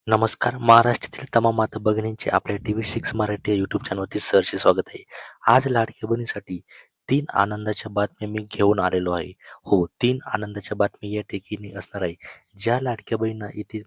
नमस्कार. महाराष्ट्रातील तमाम माता भगिनींचे आपल्या TV6 मराठी या यूट्यूब चॅनलवरती सहर्ष स्वागत आहे. आज लाडक्या बहिणीसाठी 3 आनंदाच्या बातम्या मी घेऊन आलेलो आहे. हो, 3 आनंदाच्या बातम्या या ठिकाणी असणार आहे. ज्या लाडक्या बहिणींना येथे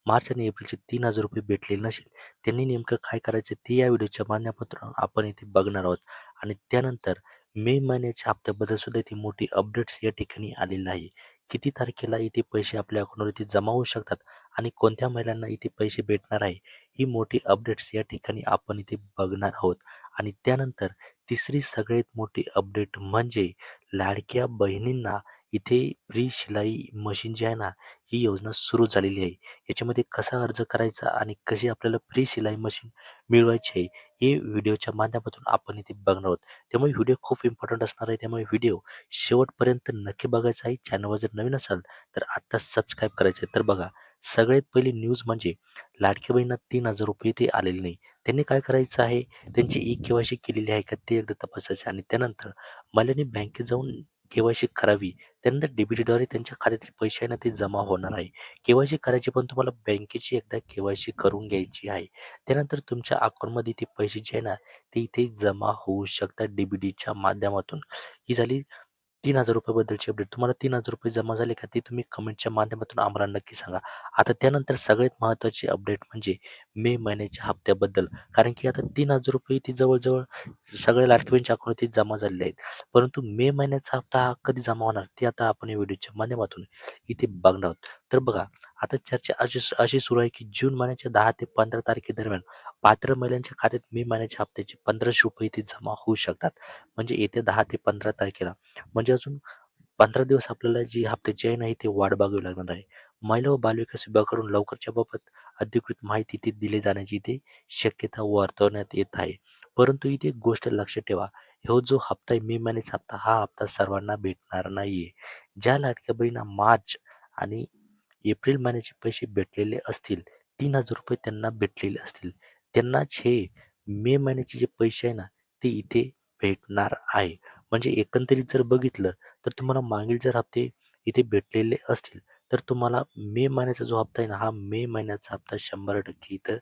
मार्च आणि एप्रिलचे ₹3000 भेटलेले नसेल, त्यांनी नेमकं काय करायचं ते या व्हिडिओच्या माध्यमातून आपण इथे बघणार आहोत. आणि त्यानंतर मे महिन्याच्या हप्त्याबद्दल सुद्धा इथे मोठी अपडेट्स या ठिकाणी आलेली आहे. किती तारखेला इथे पैसे आपल्या अकाउंटवरती जमा होऊ शकतात आणि कोणत्या महिलांना इथे पैसे भेटणार आहे, ही मोठी अपडेट्स या ठिकाणी आपण इथे बघणार आहोत. आणि त्यानंतर तिसरी सगळ्यात मोठी अपडेट म्हणजे लाडक्या बहिणींना इथे फ्री शिलाई मशीन जी आहे ना, ही योजना सुरू झालेली आहे. याच्यामध्ये कसा अर्ज करायचा आणि कशी आपल्याला फ्री शिलाई मशीन मिळवायची आहे, हे व्हिडिओच्या माध्यमातून आपण इथे बघणार आहोत. त्यामुळे व्हिडिओ खूप इम्पॉर्टंट असणार आहे. त्यामुळे व्हिडिओ शेवटपर्यंत नक्की बघायचा आहे. चॅनलवर जर नवीन असाल तर आत्ताच सबस्क्राईब करायचं आहे. तर बघा, सगळ्यात पहिली न्यूज म्हणजे लाडक्या बहिणींना ₹3000 ते आलेले नाही. त्यांनी काय करायचं आहे, त्यांची ई-के-वाय-सी केलेली आहे का ते एकदा तपासायचे आणि त्यानंतर महिलांनी बँकेत जाऊन के-वाय-सी करावी. त्यानंतर डी-बी-टीद्वारे त्यांच्या खात्यातील पैसे आहे ना ते जमा होणार आहे. के-वाय-सी करायची पण तुम्हाला बँकेची एकदा के-वाय-सी करून घ्यायची आहे. त्यानंतर तुमच्या अकाउंटमध्ये ते पैसे जे आहे ना, ते इथे जमा होऊ शकतात डी-बी-टीच्या माध्यमातून. ही झाली ₹3000 बद्दलची अपडेट. तुम्हाला ₹3000 जमा झाले का? ते तुम्ही कमेंटच्या माध्यमातून आम्हाला नक्की सांगा. आता त्यानंतर सगळ्यात महत्त्वाची अपडेट म्हणजे मे महिन्याच्या हप्त्याबद्दल. कारण की आता ₹3000 ते जवळ-जवळ सगळ्या लाडक्या बहिणींच्या अकाउंटवरती जमा झालेले आहेत. परंतु मे महिन्याचा हप्ता हा कधी जमा होणार ते आता आपण या व्हिडिओच्या माध्यमातून इथे बघणार आहोत. तर बघा, आता चर्चा अशी अशी सुरू आहे की जून महिन्याच्या 10 ते 15 तारखेदरम्यान पात्र महिलांच्या खात्यात मे महिन्याच्या हप्त्याचे ₹1500 इथे जमा होऊ शकतात. म्हणजे येत्या 10 ते 15 तारखेला. म्हणजे अजून 15 दिवस आपल्याला जी हप्त्याची आहे ना, इथे वाट बघावी लागणार आहे. महिला व बालविकास विभागाकडून लवकरच्या बाबत अधिकृत माहिती इथे दिली जाण्याची इथे शक्यता वर्तवण्यात येत आहे. परंतु इथे एक गोष्ट लक्षात ठेवा, ह्यो जो हप्ता आहे मे महिन्याचा हप्ता, हा हप्ता सर्वांना भेटणार नाहीये. ज्या लाडक्या बहिणींना मार्च आणि एप्रिल महिन्याचे पैसे भेटलेले असतील, ₹3000 त्यांना भेटलेले असतील, त्यांनाच हे मे महिन्याचे जे पैसे आहे ना, ते इथे भेटणार आहे. म्हणजे एकंदरीत जर बघितलं तर तुम्हाला मागील जर हप्ते इथे भेटलेले असतील, तर तुम्हाला मे महिन्याचा जो हप्ता आहे ना, हा मे महिन्याचा हप्ता 100% इथं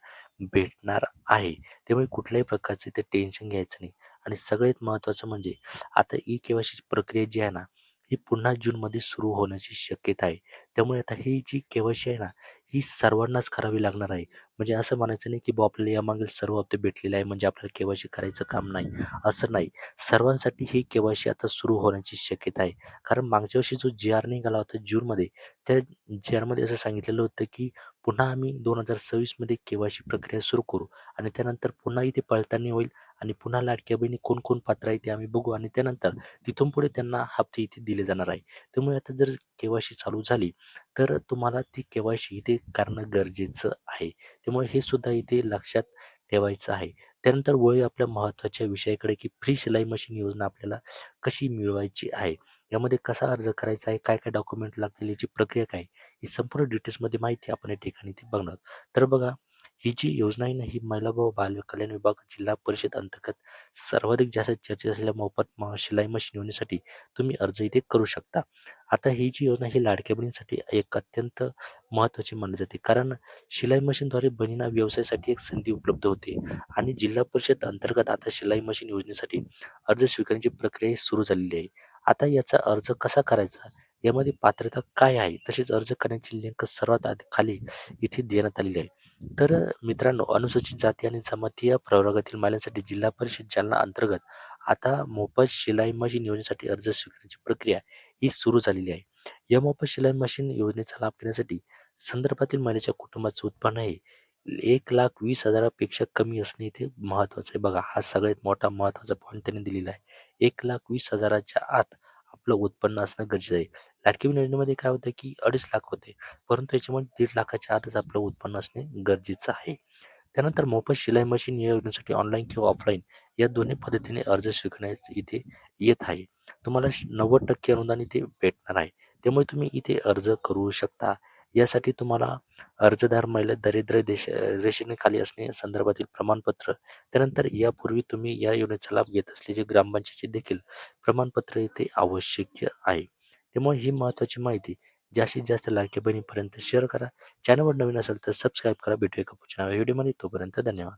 भेटणार आहे. त्यामुळे कुठल्याही प्रकारचं इथे टेन्शन घ्यायचं नाही. आणि सगळ्यात महत्त्वाचं म्हणजे आता ई-के-वाय-सीची प्रक्रिया जी आहे ना, ही पुन्हा जूनमध्ये सुरू होण्याची शक्यता आहे. त्यामुळे आता ही जी के-वाय-सी आहे ना, ही सर्वांनाच करावी लागणार आहे. म्हणजे असं म्हणायचं नाही, की बुवा आपल्याला यामागील सर्व हप्ते भेटलेले आहे म्हणजे आपल्याला के-वाय-सी करायचं काम नाही, असं नाही. सर्वांसाठी ही के-वाय-सी आता सुरू होण्याची शक्यता आहे. कारण मागच्या वर्षी जो जी-आर निघाला होता जूनमध्ये, त्या जी-आरमध्ये असं सांगितलेलं होतं, की पुन्हा आम्ही 2026 मध्ये के-वाय-सी प्रक्रिया सुरू करू आणि त्यानंतर पुन्हा इथे पडताळणी होईल आणि पुन्हा लाडक्या बहिणी कोण-कोण पात्र आहे ते आम्ही बघू आणि त्यानंतर तिथून पुढे त्यांना हप्ते इथे दिले जाणार आहे. त्यामुळे आता जर के-वाय-सी चालू झाली, तर तुम्हाला ती के-वाय-सी इथे करणं गरजेचं आहे. त्यामुळे हे सुद्धा इथे लक्षात ठेवायचं आहे. त्यानंतर वळूया आपल्या महत्त्वाच्या विषयाकडे, की फ्री शिलाई मशीन योजना आपल्याला कशी मिळवायची आहे. यामध्ये कसा अर्ज करायचा आहे, काय-काय डॉक्युमेंट लागतील, याची प्रक्रिया काय, ही संपूर्ण डिटेल्समध्ये माहिती आपण या ठिकाणी ते बघणार आहोत. तर बघा, ही जी योजना आहे ना, ही महिला व बाल कल्याण विभाग जिल्हा परिषद अंतर्गत सर्वाधिक जास्त चर्चेत असलेल्या मोफत शिलाई मशीन योजनेसाठी तुम्ही अर्ज इथे करू शकता. आता ही जी योजना ही लाडक्या बहिणींसाठी एक अत्यंत महत्त्वाची मानली जाते. कारण शिलाई मशीनद्वारे बहिणींना व्यवसायासाठी एक संधी उपलब्ध होते आणि जिल्हा परिषद अंतर्गत आता शिलाई मशीन योजनेसाठी अर्ज स्वीकारण्याची प्रक्रिया सुरू झालेली आहे. आता याचा अर्ज कसा करायचा? यामध्ये पात्रता काय आहे? तसेच अर्ज करण्याची लिंक सर्वात आधी खाली इथे देण्यात आलेली आहे. तर मित्रांनो, अनुसूचित जाती आणि जमाती या प्रवर्गातील महिलांसाठी जिल्हा परिषद जालना अंतर्गत आता मोफत शिलाई मशीन योजनेसाठी अर्ज स्वीकारण्याची प्रक्रिया ही सुरू झालेली आहे. या मोफत शिलाई मशीन योजनेचा लाभ घेण्यासाठी संदर्भातील महिलेच्या कुटुंबाचं उत्पन्न हे 1,20,000 पेक्षा कमी असणे इथे महत्त्वाचं आहे. बघा, हा सगळ्यात मोठा महत्त्वाचा पॉईंट त्यांनी दिलेला आहे. 1,20,000 आत आपलं उत्पन्न असणं गरजेचं आहे. लाडकी बहीण योजनेमध्ये काय होतं, की 2.5 लाख होते. परंतु याच्यामध्ये 1,50,000 आतच आपलं उत्पन्न असणे गरजेचं आहे. त्यानंतर मोफत शिलाई मशीन या योजनेसाठी ऑनलाईन किंवा ऑफलाईन या दोन्ही पद्धतीने अर्ज स्वीकारण्यास इथे येत आहे. तुम्हाला 90% अनुदान इथे भेटणार आहे. त्यामुळे तुम्ही इथे अर्ज करू शकता. यासाठी तुम्हाला अर्जदार महिला दारिद्र्य रेषेखाली असणे संदर्भातील प्रमाणपत्र, त्यानंतर यापूर्वी तुम्ही या योजनेचा लाभ घेत असल्याचे ग्रामपंचायतचे देखील प्रमाणपत्र इथे आवश्यक आहे. त्यामुळे ही महत्त्वाची माहिती जास्तीत जास्त लाडक्या बहिणीपर्यंत शेअर करा. चॅनलवर नवीन असेल तर सबस्क्राईब करा. भेटूया एका पुढच्या नव्या व्हिडिओमध्ये. तोपर्यंत धन्यवाद.